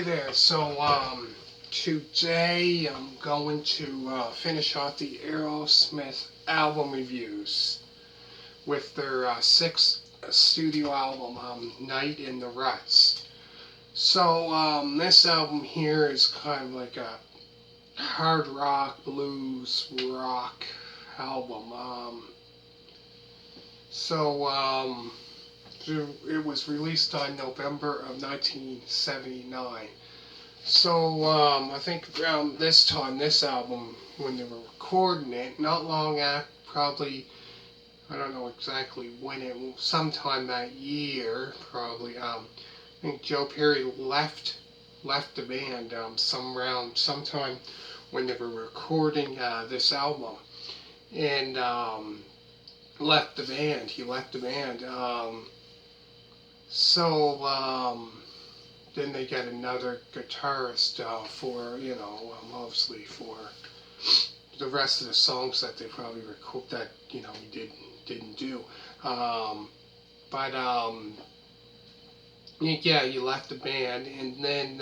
there. So, today I'm going to finish off the Aerosmith album reviews with their sixth studio album, Night in the Ruts. So, this album here is kind of like a hard rock, blues, rock album. So, it was released on November of 1979. So I think around this time, this album, when they were recording it, not long after, probably, I don't know exactly when it was, sometime that year, probably. I think Joe Perry left the band sometime when they were recording this album, and left the band. He left the band. So. Then they get another guitarist for, obviously for the rest of the songs that they probably recorded that, he didn't do. But yeah, he left the band, and then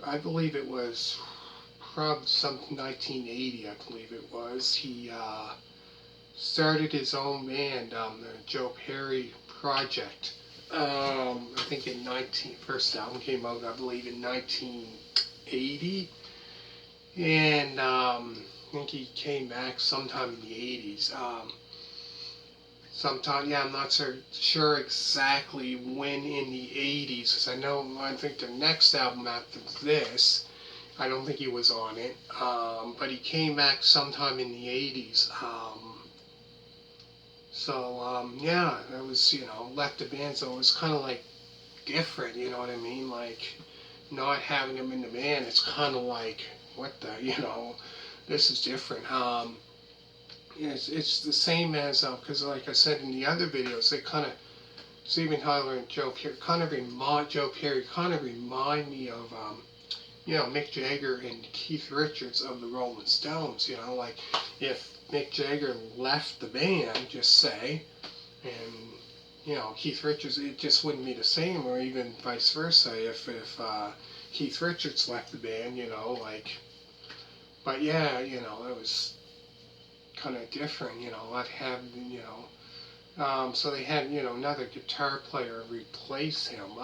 I believe it was probably some 1980, I believe it was. He started his own band, the Joe Perry Project. I think first album came out, I believe, in 1980, and I think he came back sometime in the 80s. I'm not so sure exactly when in the 80s, because I think the next album after this, I don't think he was on it, but he came back sometime in the 80s. Yeah, that was, left the band, so it was kind of like different, you know what I mean? Like, not having him in the band, it's kind of like, what the, this is different. It's the same as, because like I said in the other videos, they kind of, Steven Tyler and Joe Perry kind of remind me of, Mick Jagger and Keith Richards of the Rolling Stones, like if Mick Jagger left the band, just say, and Keith Richards, it just wouldn't be the same, or even vice versa if Keith Richards left the band, like. But yeah, it was kind of different, what happened, so they had another guitar player replace him.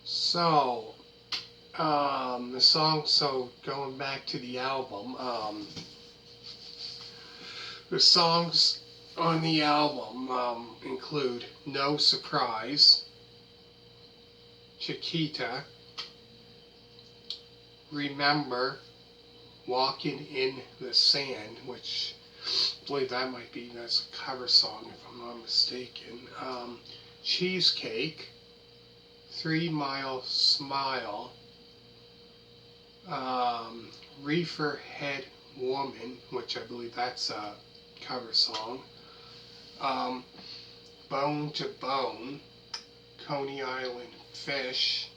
So the song. So going back to the album. The songs on the album include No Surprize, Chiquita, Remember, Walking in the Sand, which I believe that's a cover song if I'm not mistaken, Cheesecake, 3 Mile Smile, Reefer Head Woman, which I believe that's a cover song, Bone to Bone, Coney Island Fish,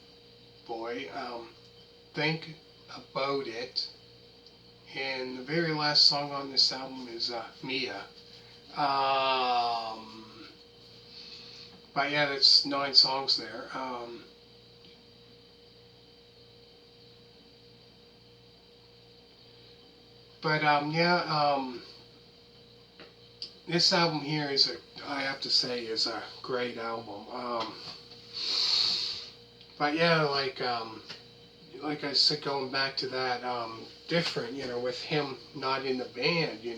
Boy, Think About It, and the very last song on this album is Mia. But yeah, that's 9 songs there. This album here I have to say, is a great album. But yeah, like I said, going back to that, different, with him not in the band, he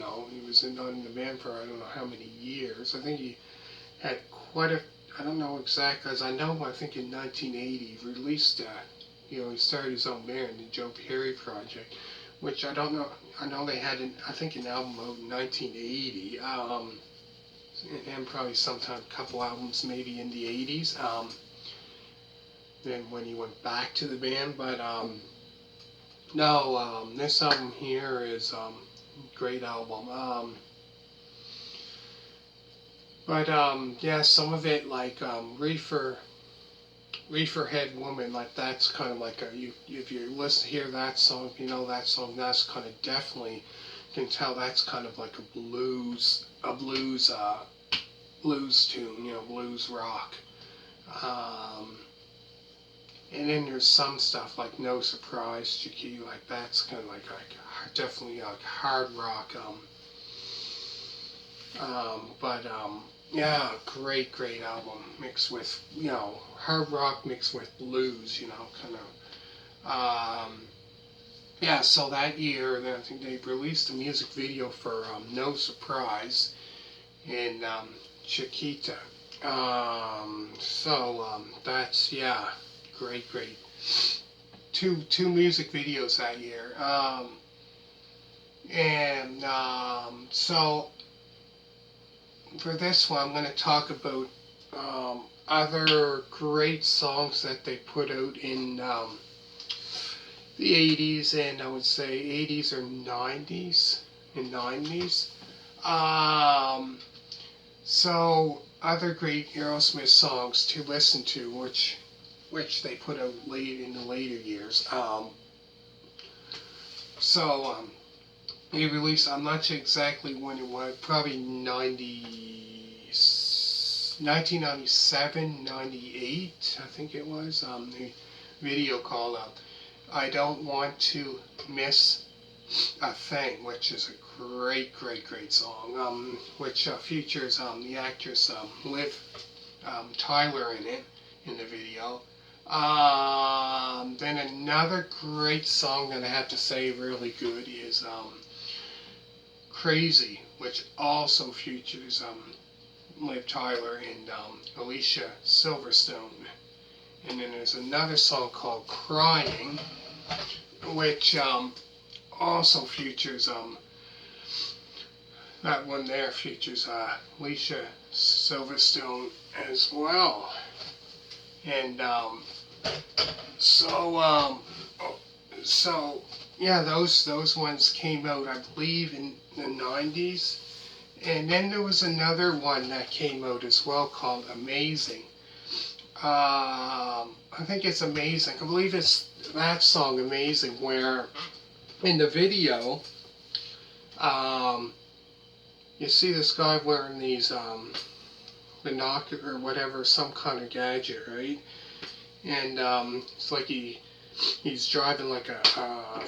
was not in the band for I don't know how many years. I think he had I don't know exactly, as I think in 1980 he released, he started his own band, the Joe Perry Project, which I don't know. I know they had, I think, an album out in 1980, and probably sometime a couple albums maybe in the 80s. Then when he went back to the band, but no, this album here is a great album. Yeah, some of it, like Reefer Head Woman, like that's kind of like if you hear that song, if you know that song, that's kind of definitely, you can tell that's kind of like a blues tune, blues rock. And then there's some stuff like No Surprise, Chiquita, like that's kind of like definitely like hard rock. But yeah, great album mixed with, you know, hard rock mixed with blues, you know, kind of. Yeah, so that year, I think they released a music video for No Surprise and Chiquita. That's, yeah, great. Two music videos that year. So for this one, I'm going to talk about other great songs that they put out in the 80s, and I would say 80s or 90s and 90s. So other great Aerosmith songs to listen to, which they put out late in the later years. They released, I'm not sure exactly when it was, probably 1997, 98, I think it was. The video called I Don't Want to Miss a Thing, which is a great song, which features the actress Liv Tyler in it, in the video. Then another great song that I have to say really good is Crazy, which also features Liv Tyler and Alicia Silverstone. And then there's another song called Crying, which also features that one there features Alicia Silverstone as well. And so yeah, those ones came out, I believe, in the 90s. And then there was another one that came out as well called Amazing. I think it's Amazing. I believe it's that song, Amazing, where in the video, you see this guy wearing these binocular or whatever, some kind of gadget, right? And it's like he's driving like a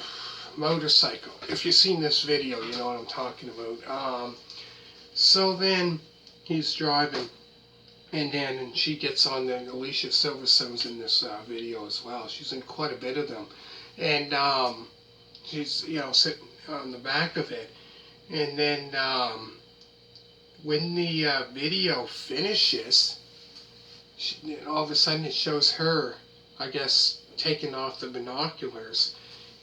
motorcycle. If you've seen this video, you know what I'm talking about. So then he's driving, and she gets on. Then Alicia Silverstone's in this video as well. She's in quite a bit of them, and she's, you know, sitting on the back of it. And then when the video finishes, all of a sudden it shows her, I guess, taking off the binoculars.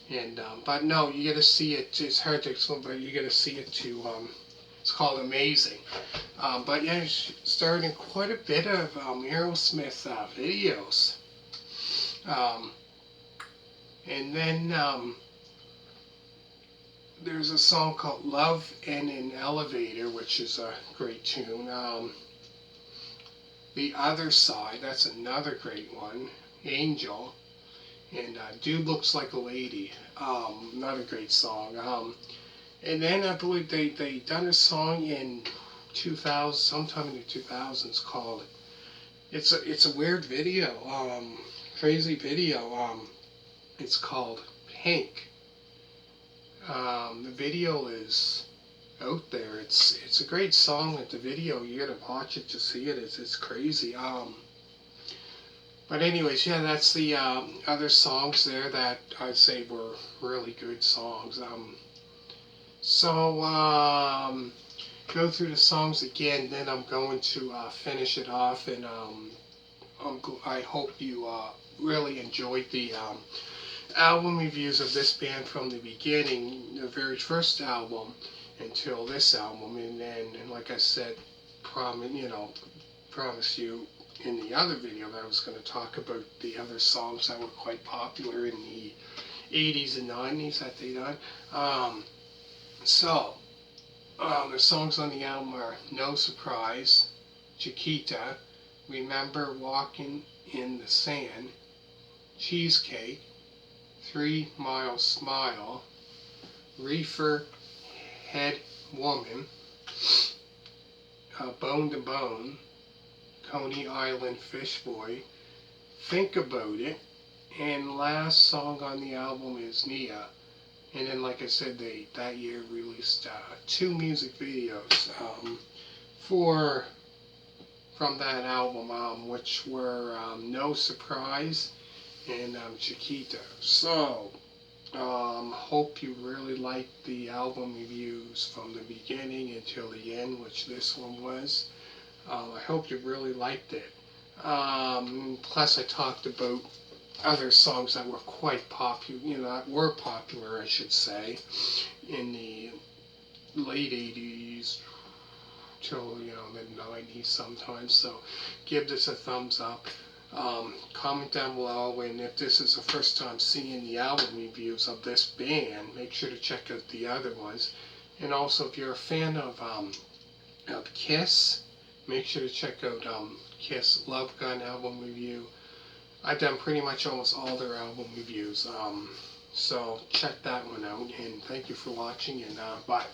And but no, you got to see it. It's hard to explain, but you got to see it to. It's called Amazing. But yeah, she starred in quite a bit of Aerosmith videos. And then there's a song called Love in an Elevator, which is a great tune. The Other Side, that's another great one. Angel. And Dude Looks Like a Lady. Another great song. And then I believe they done a song in 2000, sometime in the 2000s, called, it's a weird video, crazy video. It's called Pink. The video is out there. It's a great song. At the video, you gotta watch it to see it. It's crazy. But anyways, yeah, that's the other songs there that I'd say were really good songs. Go through the songs again, then I'm going to finish it off, and I hope you really enjoyed the album reviews of this band from the beginning, the very first album, until this album. And then, like I said, promise you in the other video that I was going to talk about the other songs that were quite popular in the 80s and 90s that they done. The songs on the album are No Surprise, Chiquita, Remember Walking in the Sand, Cheesecake, 3 Mile Smile, Reefer, Head Woman, Bone to Bone, Coney Island Fish Boy, Think About It, And last song on the album is Nia. And then, like I said, they that year released 2 music videos for from that album, which were No Surprize and Chiquita. So, hope you really liked the album reviews from the beginning until the end, which this one was. I hope you really liked it. Plus, I talked about other songs that were quite popular, that were popular, I should say, in the late 80s till, mid 90s sometimes. So give this a thumbs up. Comment down below, and if this is the first time seeing the album reviews of this band, make sure to check out the other ones. And also, if you're a fan of Kiss, make sure to check out Kiss Love Gun album review. I've done pretty much almost all their album reviews, so check that one out, and thank you for watching, and bye.